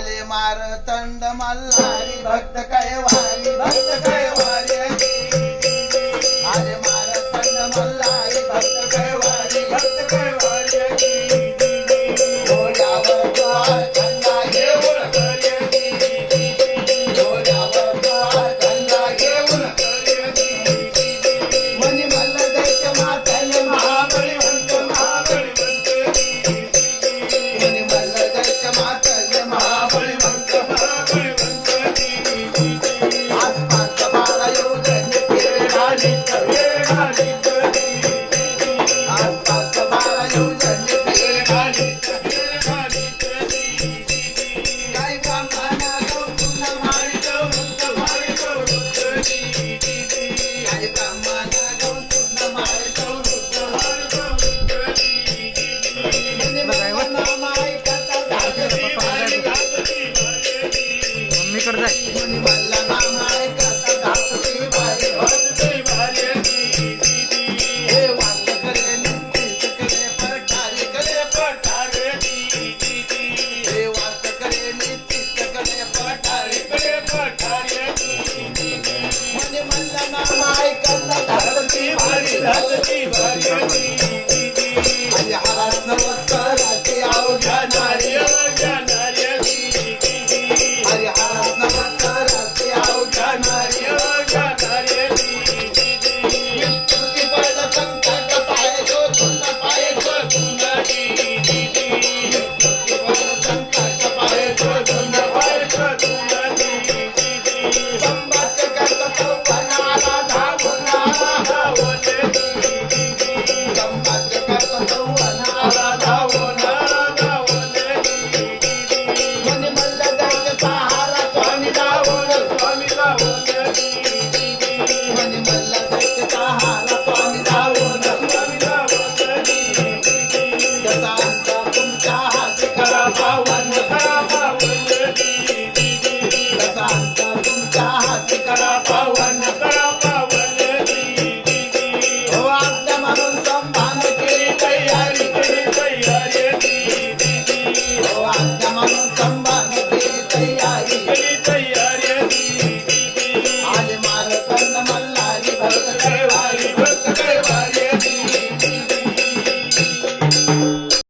आले मारतंड मल्हारी भक्त कैवारी आले मारतंड मल्हारी भक्त कैवारी डोळ्यावर द्वार गंगा घेऊन डोळ्यावर द्वार गंगा घेऊन मनी मल्ल दैत्य मातल महाबळीवंत मनी मल्ल दैत्य मातल महाबळीवंत आसपास बाळा योजन केळाली आसपास बाळा योजन केळाली काय कामाना गौतम माळी काय कामाना गौतम माळी मनी मल्ल माई कथा धाकटी मम्मीकडे जाय. मनी मल्ल माई कथा धाकटी बाई हे वाट करे नित्य करे पठारे हे वाट करे नित्य करे पठारे मनी मल्ल माई कथा धाकटी बाई आणि हरास नमस्काराची अवघ्या नारी हरी हरास नमस्काराची अवघ्या नारी विष्णुची पद संकट पाय जो तुला पाय विष्णुची पद संकट पाय जो तुला पाय संभाषण करता चौवनाला धावून संभाषण करता चौवनाला धावून मनी मल्ल दैत्य सहारा स्वामी धावून मनी मल्ल दैत्य सहारा स्वामी धावून त्याचा अंत तुमच्या हाती करा पावन त्याचा अंत तुमच्या हाती करा पावन